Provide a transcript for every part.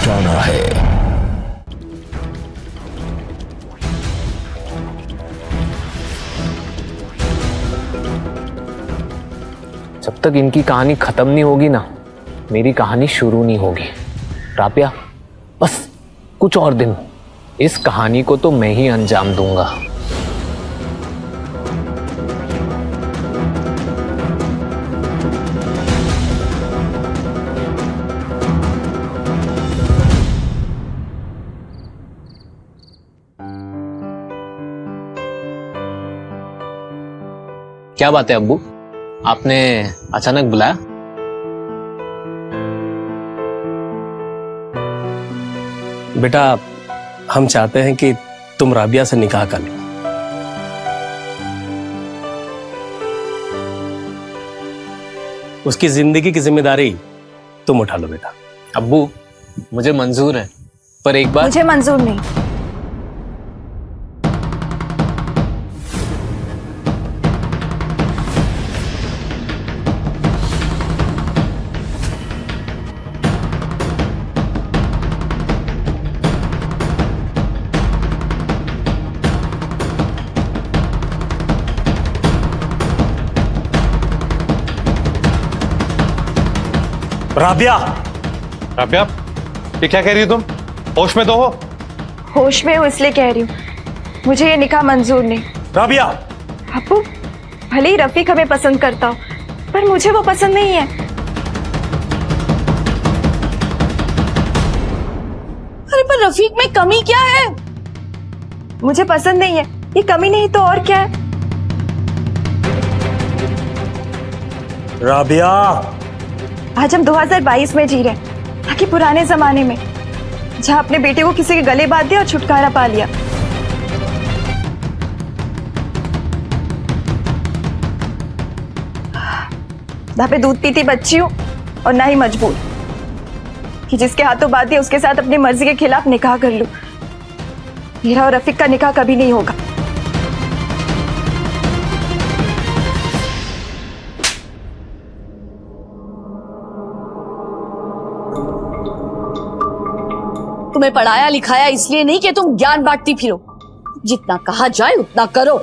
जाना है। जब तक इनकी कहानी खत्म नहीं होगी ना, मेरी कहानी शुरू नहीं होगी। राबिया, बस कुछ और दिन, इस कहानी को तो मैं ही अंजाम दूंगा। क्या बात है अब्बू, आपने अचानक बुलाया? बेटा, हम चाहते हैं कि तुम राबिया से निकाह कर लो। उसकी जिंदगी की जिम्मेदारी तुम उठा लो बेटा। अब्बू, मुझे मंजूर है, पर एक बार। मुझे मंजूर नहीं। राबिया, राबिया, ये क्या कह रही हो तुम? होश में तो हो? होश में हूँ इसलिए कह रही हूँ, मुझे ये निकाह मंजूर नहीं। राबिया, अब्बू, भले ही रफीक हमें पसंद करता हो, पर मुझे वो पसंद नहीं है। अरे पर रफीक में कमी क्या है? मुझे पसंद नहीं है, ये कमी नहीं तो और क्या है? राबिया, आज हम 2022 में जी रहे हैं, ताकि पुराने जमाने में, जहां अपने बेटे को किसी के गले बांध दिया और छुटकारा पा लिया। ना पे दूध पीती बच्ची हूँ और ना ही मजबूर कि जिसके हाथों बात दिया उसके साथ अपनी मर्जी के खिलाफ निकाह कर लूं। मेरा और रफीक का निकाह कभी नहीं होगा। तुम्हें पढ़ाया लिखाया इसलिए नहीं कि तुम ज्ञान बांटती फिरो। जितना कहा जाए उतना करो।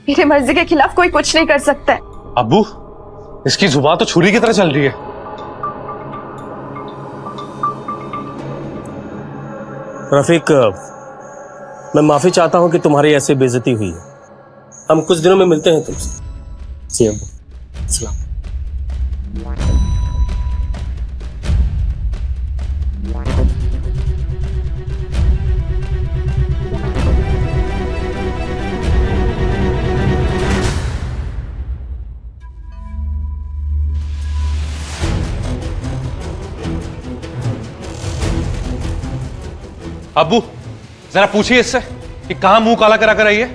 मेरे मर्जी के खिलाफ कोई कुछ नहीं कर सकता है। अब्बू, इसकी जुबान तो छुरी की तरह चल रही है। रफीक, मैं माफी चाहता हूं कि तुम्हारी ऐसी बेइज्जती हुई है। हम कुछ दिनों में मिलते हैं तुमसे। जी अब्बू, सलाम। अब्बू, जरा पूछिए इससे कि कहां मुंह काला करा कर आई है।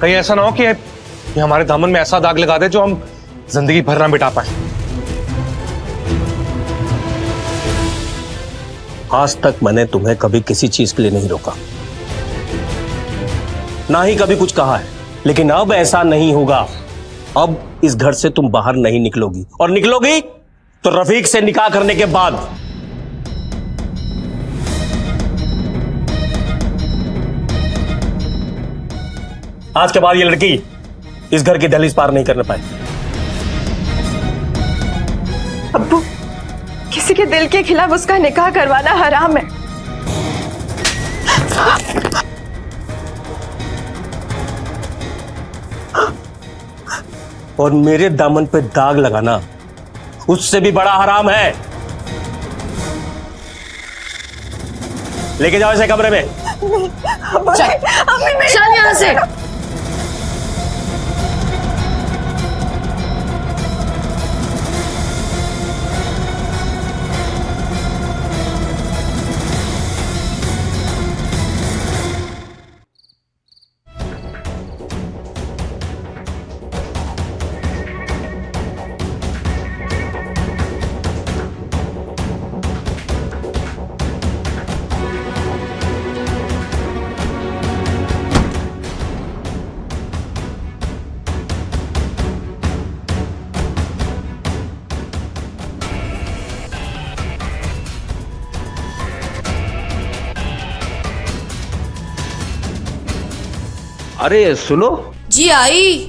कहीं ऐसा ना हो कि ये हमारे दामन में ऐसा दाग लगा दे जो हम जिंदगी भर ना मिटा पाए। आज तक मैंने तुम्हें कभी किसी चीज के लिए नहीं रोका, ना ही कभी कुछ कहा है, लेकिन अब ऐसा नहीं होगा। अब इस घर से तुम बाहर नहीं निकलोगी, और निकलोगी तो रफीक से निकाह करने के बाद। आज के बाद ये लड़की इस घर की दहलीज पार नहीं करने पाएगी। अब्बू, किसी के दिल के खिलाफ उसका निकाह करवाना हराम है। और मेरे दामन पे दाग लगाना उससे भी बड़ा हराम है। लेके जाओ इसे कमरे में। चल यहां से। अरे सुनो, जी आई।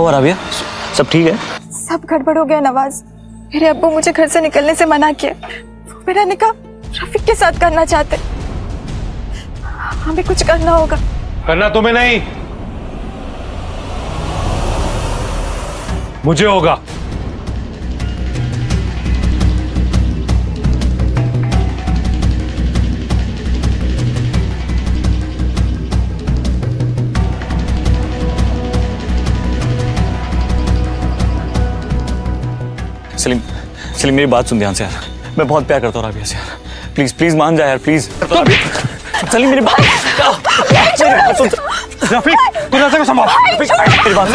और राबिया, सब ठीक है? सब गड़बड़ हो गया नवाज। मेरे अब्बू मुझे घर से निकलने से मना किया। वो मेरा निकाह रफीक के साथ करना चाहते। हमें कुछ करना होगा। करना तुम्हें नहीं, मुझे होगा। सलीम, सलीम मेरी बात सुन ध्यान से यार। मैं बहुत प्यार करता हूँ राबिया से यार। प्लीज प्लीज मान जा यार, प्लीज। सलीम मेरी बात सुन। रफीक, तू रास्ते को संभाल। मेरी बात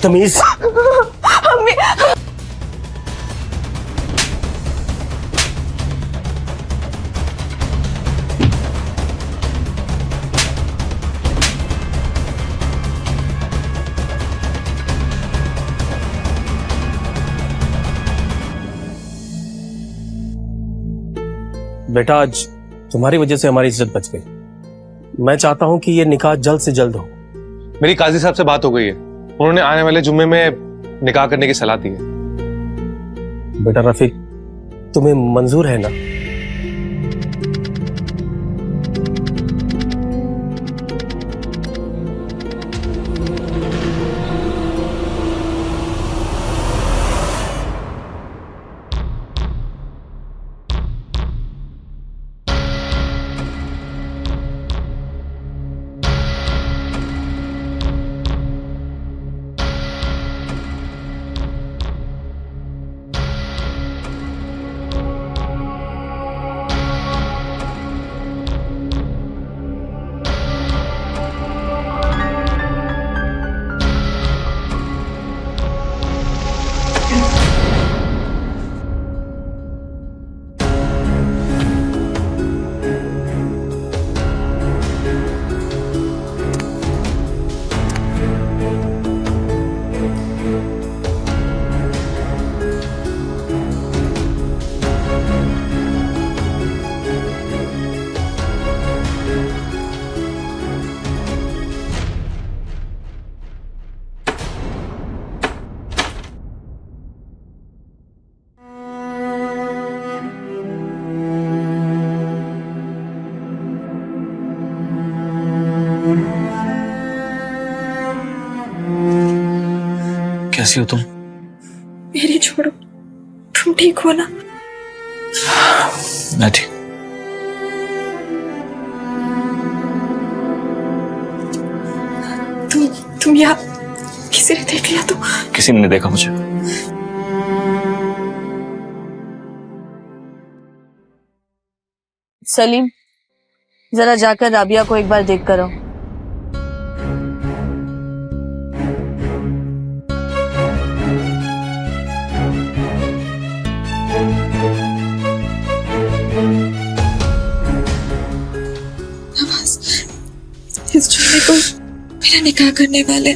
तमीज। बेटा, आज तुम्हारी वजह से हमारी इज्जत बच गई। मैं चाहता हूं कि यह निकाह जल्द से जल्द हो। मेरी काजी साहब से बात हो गई है, उन्होंने आने वाले जुम्मे में निकाह करने की सलाह दी है। बेटा रफीक, तुम्हें मंजूर है ना? कैसी हो तुम? मेरी छोड़ो, तुम ठीक हो ना? मैं ठीक। तुम यहाँ किसी ने देख लिया तो? किसी ने नहीं देखा मुझे। सलीम, जरा जाकर राबिया को एक बार देख कर आओ। इस जुम्मे को मेरा निकाह करने वाले।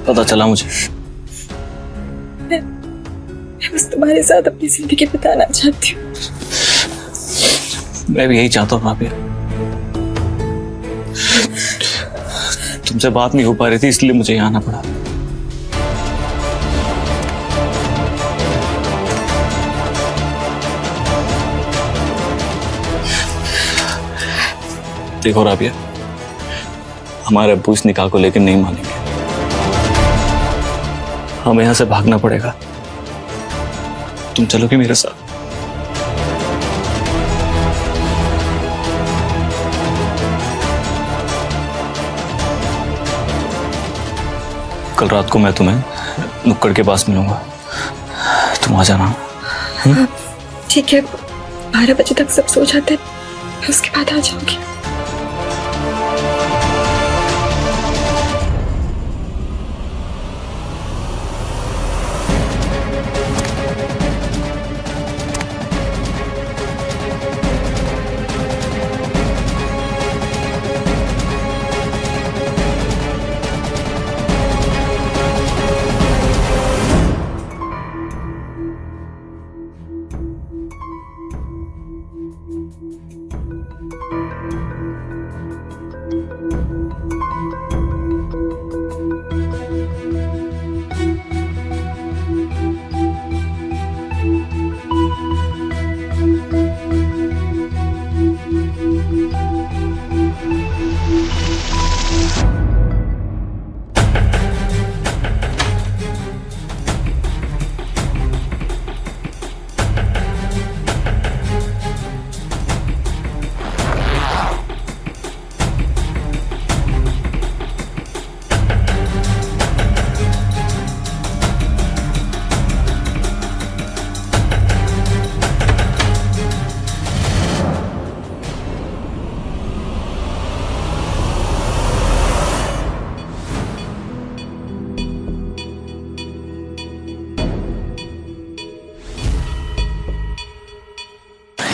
पता चला मुझे। मैं बस तुम्हारे साथ अपनी जिंदगी बिताना चाहती हूँ। मैं भी यही चाहता हूँ राबिया। तुमसे बात नहीं हो पा रही थी इसलिए मुझे यहाँ आना पड़ा। देखो राबिया, हमारे अब्बू इस निकाह को लेकर नहीं मानेंगे। हमें यहां से भागना पड़ेगा। तुम चलोगे मेरे साथ? कल रात को मैं तुम्हें नुक्कड़ के पास मिलूंगा, तुम आ जाना। ठीक है, 12 बजे तक सब सो जाते हैं, उसके बाद आ जाऊंगी।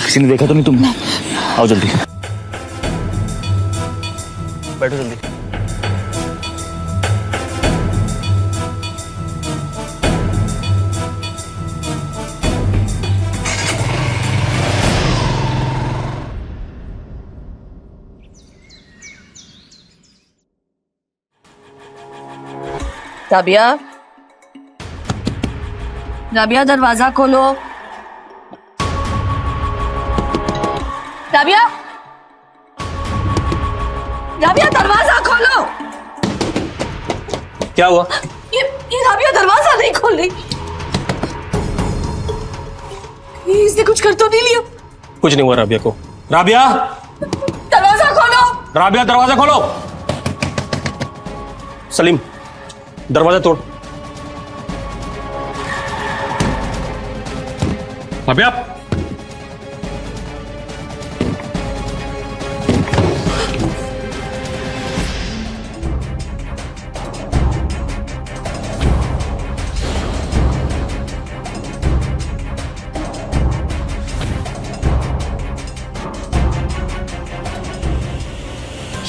किसी ने देखा तो नहीं? तुम आओ जल्दी, बैठो जल्दी। राबिया, राबिया दरवाजा खोलो। राबिया, राबिया दरवाजा खोलो। क्या हुआ? ये राबिया दरवाजा नहीं खोल रही। इसने कुछ कर तो नहीं लिया? कुछ नहीं हुआ राबिया को। राबिया, दरवाजा खोलो। राबिया दरवाजा खोलो। सलीम, दरवाजा तोड़। राबिया,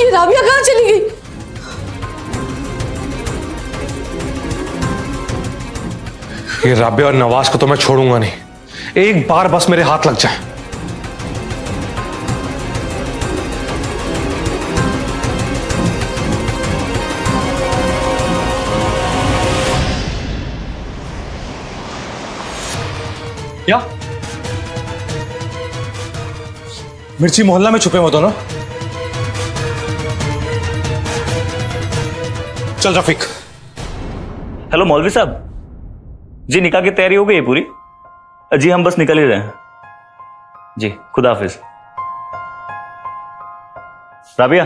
ये राबिया कहाँ चली गई? ये राबिया और नवाज को तो मैं छोड़ूंगा नहीं, एक बार बस मेरे हाथ लग जाए। क्या मिर्ची मोहल्ला में छुपे हो दोनों? चल रफीक। हेलो मौलवी साहब जी, निकाह की तैयारी हो गई है पूरी? जी हम बस निकल ही रहे हैं जी, खुदा हाफिज। राबिया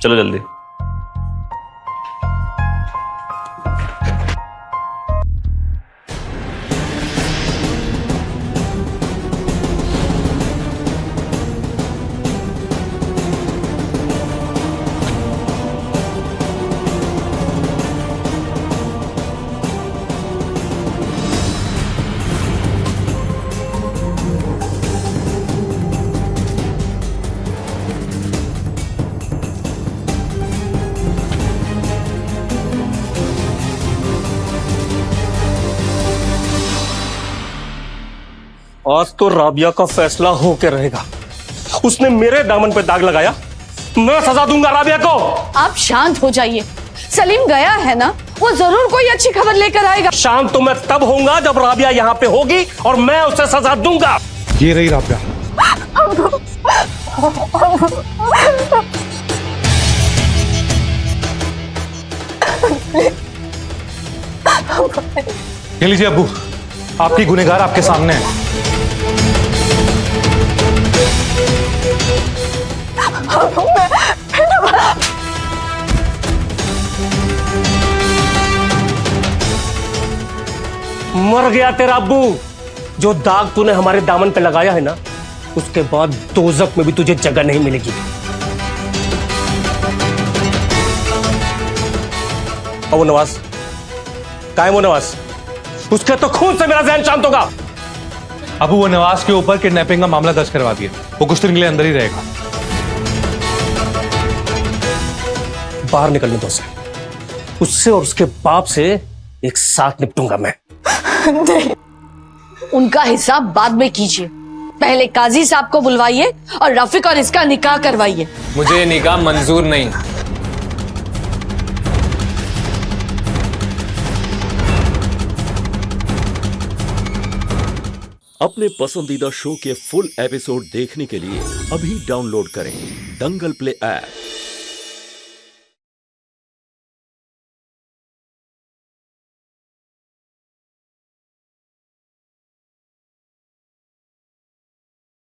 चलो जल्दी। आज तो राबिया का फैसला होके रहेगा। उसने मेरे दामन पे दाग लगाया, मैं सजा दूंगा राबिया को। आप शांत हो जाइए। सलीम गया है ना, वो जरूर कोई अच्छी खबर लेकर आएगा। शांत तो मैं तब होऊंगा जब राबिया यहाँ पे होगी और मैं उसे सजा दूंगा। ये रही राबिया। ये लीजिए अब्बू, आपकी गुनहगार आपके सामने है। मर गया तेरा अब्बू। जो दाग तूने हमारे दामन पे लगाया है ना, उसके बाद दोजख में भी तुझे जगह नहीं मिलेगी। और वो नवाज, कहाँ है वो नवाज? उसके तो खून से मेरा ज़हन शांत होगा। अबू, वो नवाज के ऊपर किडनैपिंग का मामला दर्ज करवा दिया, वो कुछ दिन के लिए अंदर ही रहेगा। बाहर निकलने दो उसे। उससे और उसके बाप से एक साथ निपटूंगा मैं। उनका हिसाब बाद में कीजिए, पहले काजी साहब को बुलवाइए और रफीक और इसका निकाह करवाइए। मुझे निकाह मंजूर नहीं। अपने पसंदीदा शो के फुल एपिसोड देखने के लिए अभी डाउनलोड करें दंगल प्ले ऐप।